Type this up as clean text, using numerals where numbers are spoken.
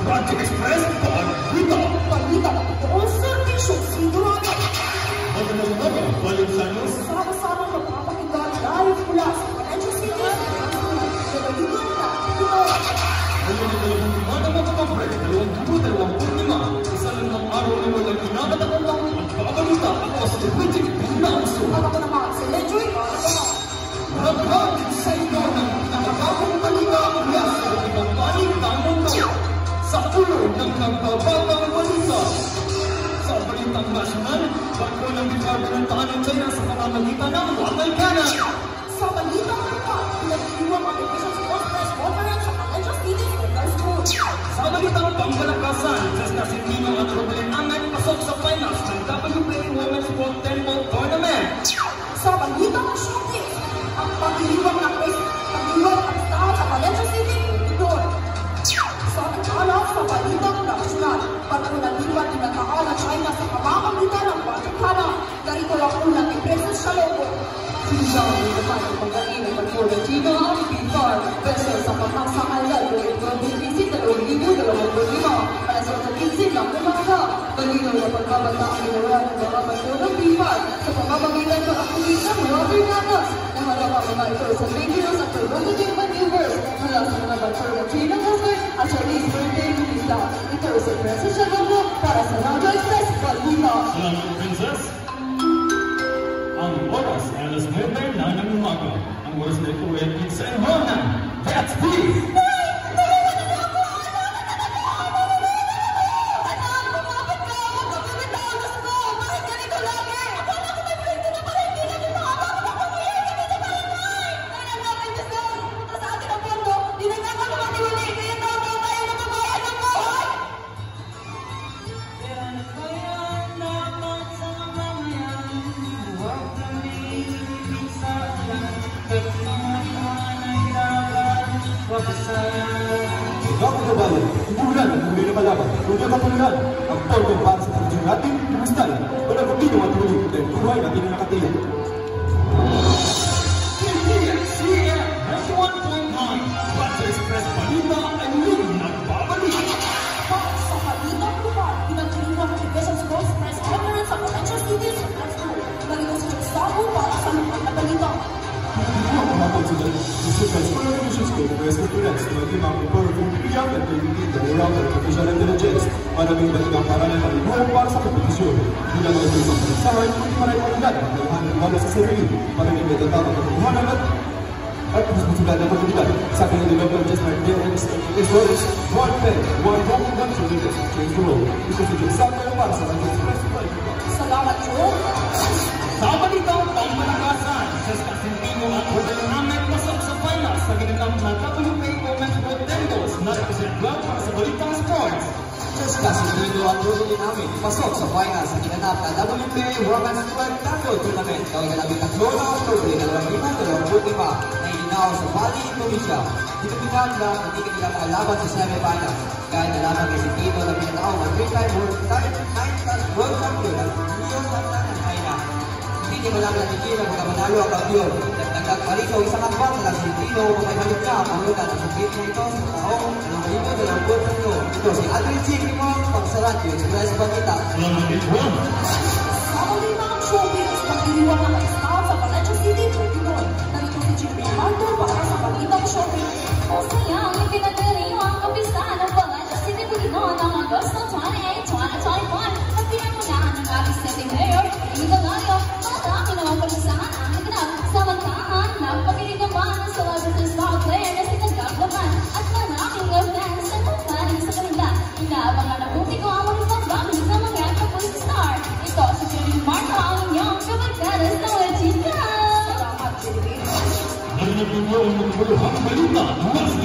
Radyo Express Balita. Balita na itoong servisyo sigurado. Magandang Valencianos. Sama-sama magpapakinggan live mula sa Valencia City. Nagalitan na ito. Ngayon ay 2 mga Oktubre, 2025, isa lang ng araw na walang kinakatakutang magbabalita. Ako sa Politik Binauso. At ako naman si Ledjoy Carabao. Naghatid sa inyo ng nakakapong balita mula sa ibang panig ng mundo. Sa ulo ng nagbabagang balita. Sa balitang nasyonal, bago ng Department ng Tahanan China sa pamamagitan ng Wakay Kanan. Sa balitang naman, pinag-iwang ang Education Sports Press Conference sa Valencia City Technical School. Sa balitang pangmalakasan, Jessica Sentino at Robelen Amet pasok sa finals ng WPA Women's World Tenball Tournament. Sa balitang showcase, ang pag-iwang ng staff sa Valencia City Indoor. Sa nag-alap sa balitang nasyonal, pagkunaliwan ng nag-aalang China sa pamamagitan ng Vaticana, ganito lang unang impresos sa logo. Sisa ang itapan ng pagkain ng pagkulang China ang P5 pesos sa pagkaksakalal ng Pag-Visit 2025 para sa pag-visit ng umaga. Balino na pagbabanta ang ginawa ng mga bato ng P5 sa pamamagitan ng aktivista ng Robert Nagas na halaga mga ito sa videos at provocative maneuvers mula sa mga bato ng China movement at Chinese birthday minister. Ito sa Princess Shagamo para sa Radio Express Balita. Salamat, Princess. Ang oras ay alas 9 na ng umaga. Ang oras na ito ay sa Hona. That's please! Kung kapatulan, ang pordong para sa tradisyon natin, kumustalan, walang kapino at tulog, dahil buhay natin na nakatili. CM 1.9 Radyo Express Balita ay muling nagbabalik. Sa balitang lugar, pinag-iwang ng Education Sports Press Conference sa Valencia City Technical School. Ganito si Gustavo para sa lugar na balita. Ang hapon sila, Municipal School of Education School of West Students na maglimang powerful biyang at kaibigan ng Iraq at Artificial Intelligence para may balitang paralan at ibuhong para sa kompetisyon. Bilang mga ito isang panagsahan, hindi maraming kalidad at naghahanap wala sa sarili para may metatapang at buhanan at posibilidad ng pagkakilan. Sa akin ang developer just like there is words, one pen, one home gun to lead us to change the world. Ito si Jim Samuel para sa Radio Express. Salamat, Joe. Sa balitang pangmalakasan, Jessica Sentino at Robelen Amet pasok sa finals sa ginanap na WPA Women's World Tenball na represent well para sa balitang sports. Jessica Sentino at Robelen Amet pasok sa finals sa ginanap na WPA Women's World Tenball Tournament gawin na 13 na Oktubre 2025 na ininaw sa Bali, Indonesia. Dito pinagla, hindi kanila makalaban sa semifinals. Kahit nalaman kay Sentino na pinatawag ang 3-time World Champion at Leon Tantan ng China. Hindi mo lang natin Chino kung manalo ang kampiyon. Nagkakmalikaw isang akbang na lang Sentino makibalik na ang panglunan ng subject na ito sa taong 2023. Ito si Adrian G. Kimong pagsarat yung Express Balita. Salamat, Edwin. Sa balitang showbiz, pag-iwang ng staff sa Valencia City Tribunal. Narito si Jimmy Amaldo para sa balitang showbiz. Masaya ang ipinagdiriwang kapistahan ng Valencia City Tribunal ng Agosto 28, 2021 at pinamunahan ng ating City Mayor, Inigo Lario. Marami namang pag-isahan ang naganap. Samantahan, nagpakinig naman ang celebrity star player na si Tanggap Laman at maraming fans na nagpanig sa kanila. Inaabangan na buti ko ang mga pag-gamit ng mga kapulis star. Ito si Julie Marco ang inyong kabagkaras na wajika. Salamat, Julie. Narinig ninyo ang mga buluhang balita mula sa